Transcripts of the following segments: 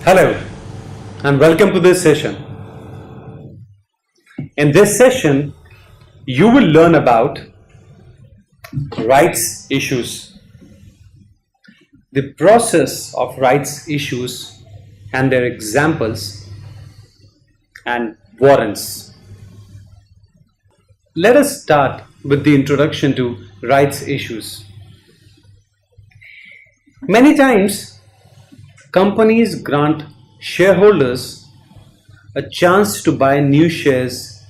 Hello and welcome to this session. In this session, you will learn about rights issues, the process of rights issues and their examples, and warrants. Let us start with the introduction to rights issues. Many times, companies grant shareholders a chance to buy new shares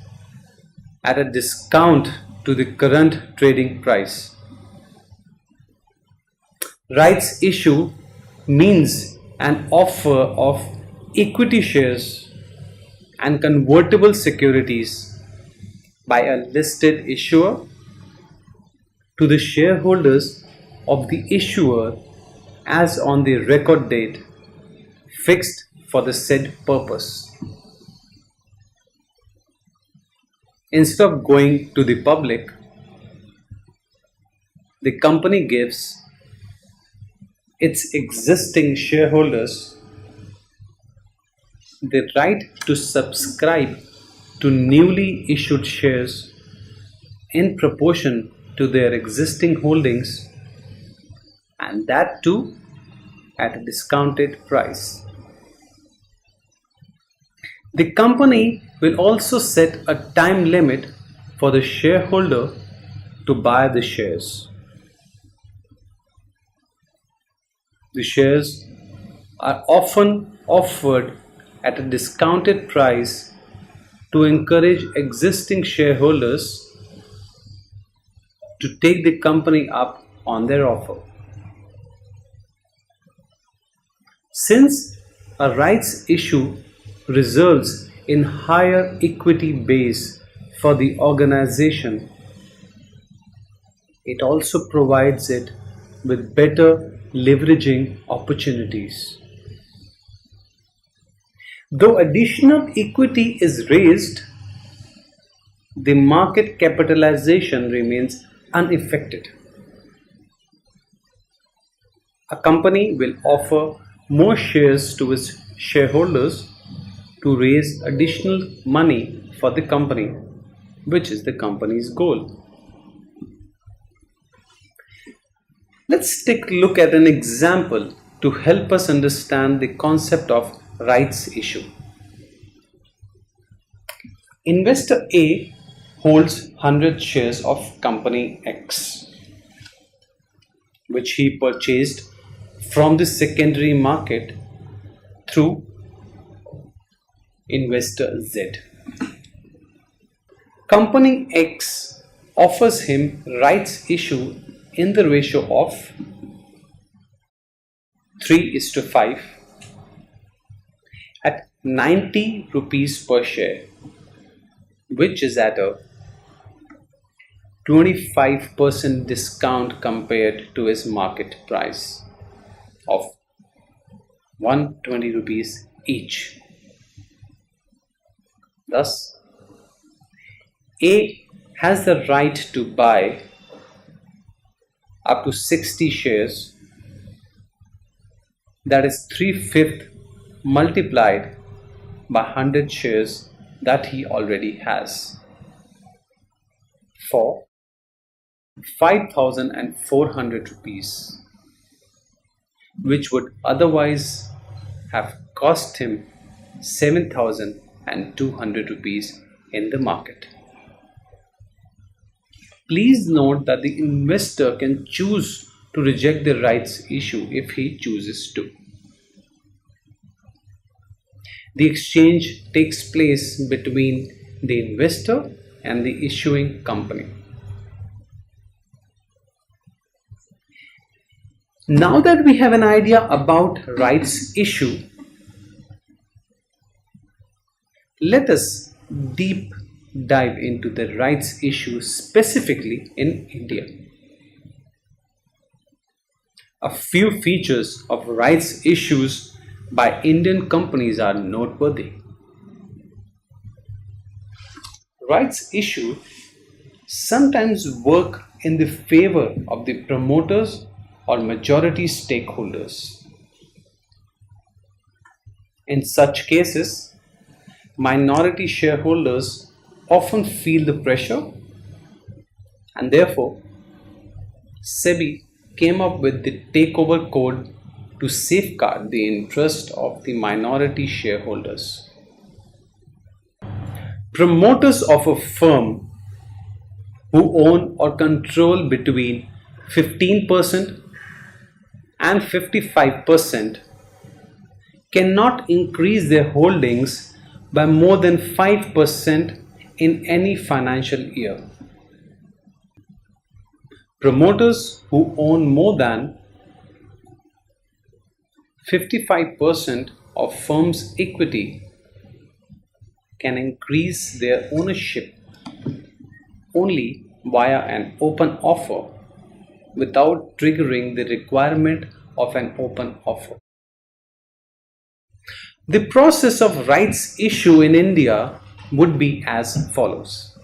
at a discount to the current trading price. Rights issue means an offer of equity shares and convertible securities by a listed issuer to the shareholders of the issuer as on the record date fixed for the said purpose. Instead of going to the public, the company gives its existing shareholders the right to subscribe to newly issued shares in proportion to their existing holdings, and that too at a discounted price. The company will also set a time limit for the shareholder to buy the shares. The shares are often offered at a discounted price to encourage existing shareholders to take the company up on their offer. Since a rights issue results in higher equity base for the organization, it also provides it with better leveraging opportunities. Though additional equity is raised, the market capitalization remains unaffected. A company will offer more shares to its shareholders to raise additional money for the company, which is the company's goal. Let's take a look at an example to help us understand the concept of rights issue. Investor A holds 100 shares of company X, which he purchased from the secondary market through investor Z. Company X offers him rights issue in the ratio of 3:5 at 90 rupees per share, which is at a 25% discount compared to his market price of 120 rupees each. Thus, A has the right to buy up to 60 shares, that is 3/5 multiplied by 100 shares that he already has, for 5,400 rupees, which would otherwise have cost him 7,200 rupees in the market. Please note that the investor can choose to reject the rights issue if he chooses to. The exchange takes place between the investor and the issuing company. Now that we have an idea about rights issue, let us deep dive into the rights issue specifically in India. A few features of rights issues by Indian companies are noteworthy. Rights issue sometimes work in the favor of the promoters or majority stakeholders. In such cases, minority shareholders often feel the pressure, and therefore SEBI came up with the takeover code to safeguard the interest of the minority shareholders. Promoters of a firm who own or control between 15% and 55% cannot increase their holdings by more than 5% in any financial year. Promoters who own more than 55% of firm's equity can increase their ownership only via an open offer without triggering the requirement of an open offer. The process of rights issue in India would be as follows.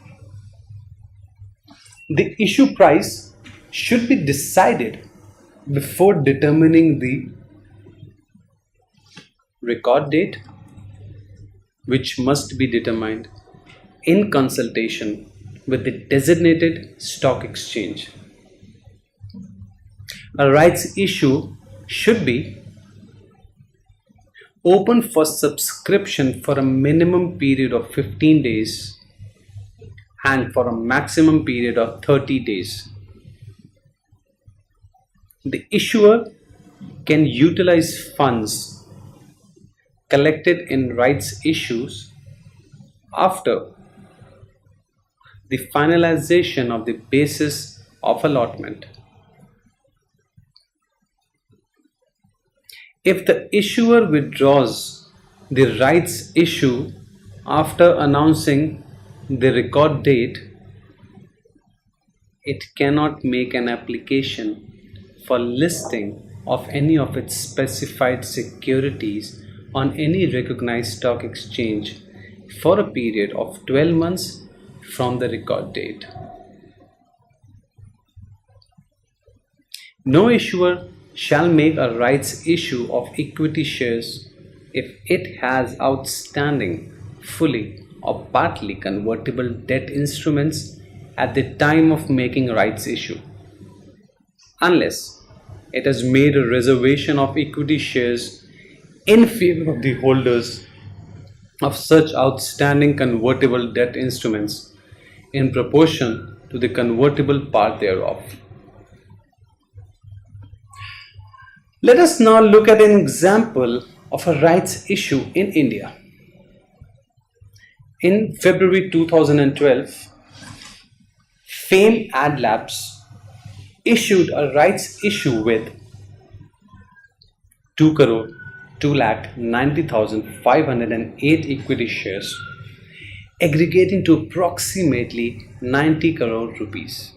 The issue price should be decided before determining the record date, which must be determined in consultation with the designated stock exchange. A rights issue should be open for subscription for a minimum period of 15 days and for a maximum period of 30 days. The issuer can utilize funds collected in rights issues after the finalization of the basis of allotment. If the issuer withdraws the rights issue after announcing the record date, it cannot make an application for listing of any of its specified securities on any recognized stock exchange for a period of 12 months from the record date. No issuer shall make a rights issue of equity shares if it has outstanding fully or partly convertible debt instruments at the time of making rights issue, unless it has made a reservation of equity shares in favor of the holders of such outstanding convertible debt instruments in proportion to the convertible part thereof. Let us now look at an example of a rights issue in India. In February 2012, Fame Ad Labs issued a rights issue with 2,90,508 equity shares, aggregating to approximately 90 crore rupees.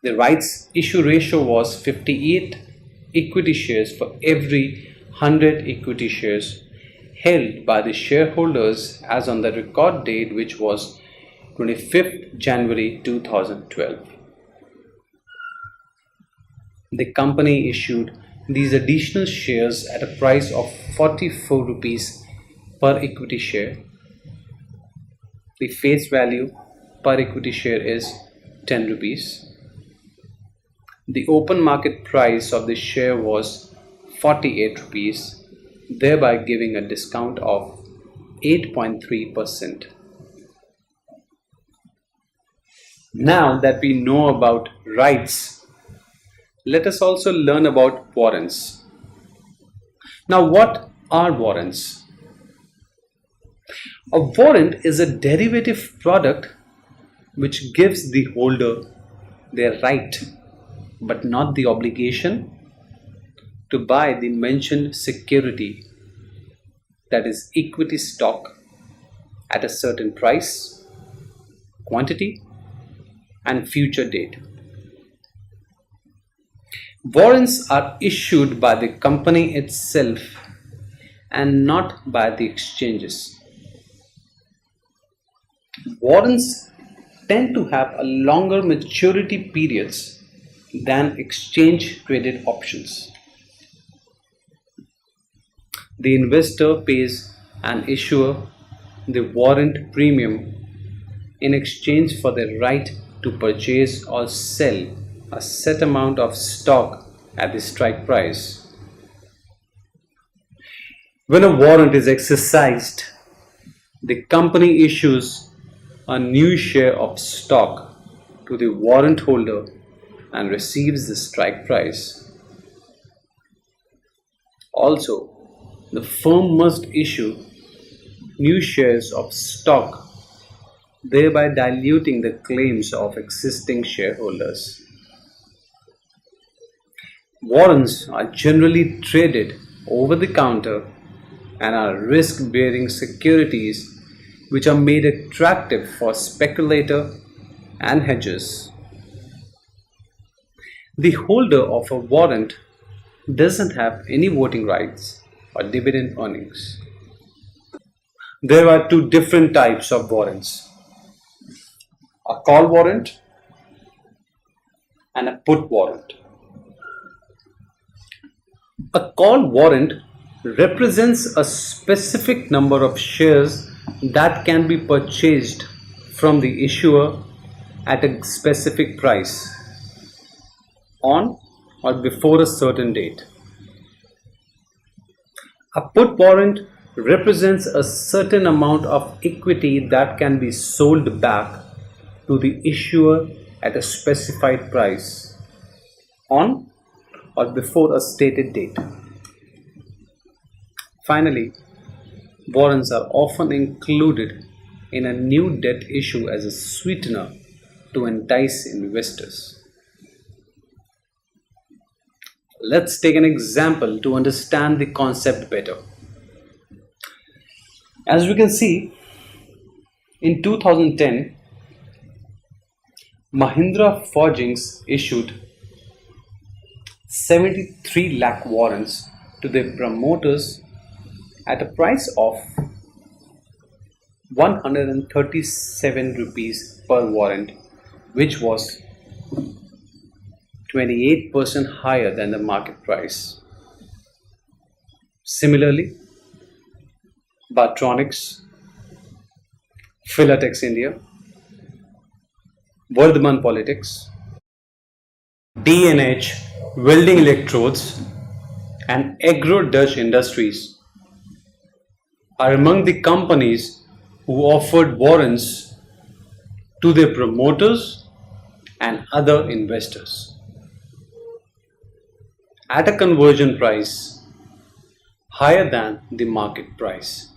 The rights issue ratio was 58 equity shares for every 100 equity shares held by the shareholders as on the record date, which was 25th January 2012. The company issued these additional shares at a price of 44 rupees per equity share. The face value per equity share is 10 rupees. The open market price of the share was 48 rupees, thereby giving a discount of 8.3%. Now that we know about rights, let us also learn about warrants. Now, what are warrants? A warrant is a derivative product which gives the holder their right but not the obligation to buy the mentioned security, that is equity stock, at a certain price, quantity and future date. Warrants are issued by the company itself and not by the exchanges. Warrants tend to have a longer maturity periods than exchange traded options. The investor pays an issuer the warrant premium in exchange for the right to purchase or sell a set amount of stock at the strike price. When a warrant is exercised, the company issues a new share of stock to the warrant holder and receives the strike price. Also, the firm must issue new shares of stock, thereby diluting the claims of existing shareholders. Warrants are generally traded over the counter and are risk bearing securities which are made attractive for speculator and hedgers. The holder of a warrant doesn't have any voting rights or dividend earnings. There are two different types of warrants: a call warrant and a put warrant. A call warrant represents a specific number of shares that can be purchased from the issuer at a specific price on or before a certain date. A put warrant represents a certain amount of equity that can be sold back to the issuer at a specified price on or before a stated date. Finally, warrants are often included in a new debt issue as a sweetener to entice investors. Let's take an example to understand the concept better. As we can see, in 2010, Mahindra Forgings issued 73 lakh warrants to their promoters at a price of 137 rupees per warrant, which was 28% higher than the market price. Similarly, Batronics, Philatex India, Vardhman Politics, D&H Welding Electrodes, and Agro Dutch Industries are among the companies who offered warrants to their promoters and other investors at a conversion price higher than the market price.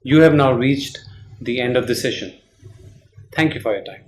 You have now reached the end of the session. Thank you for your time.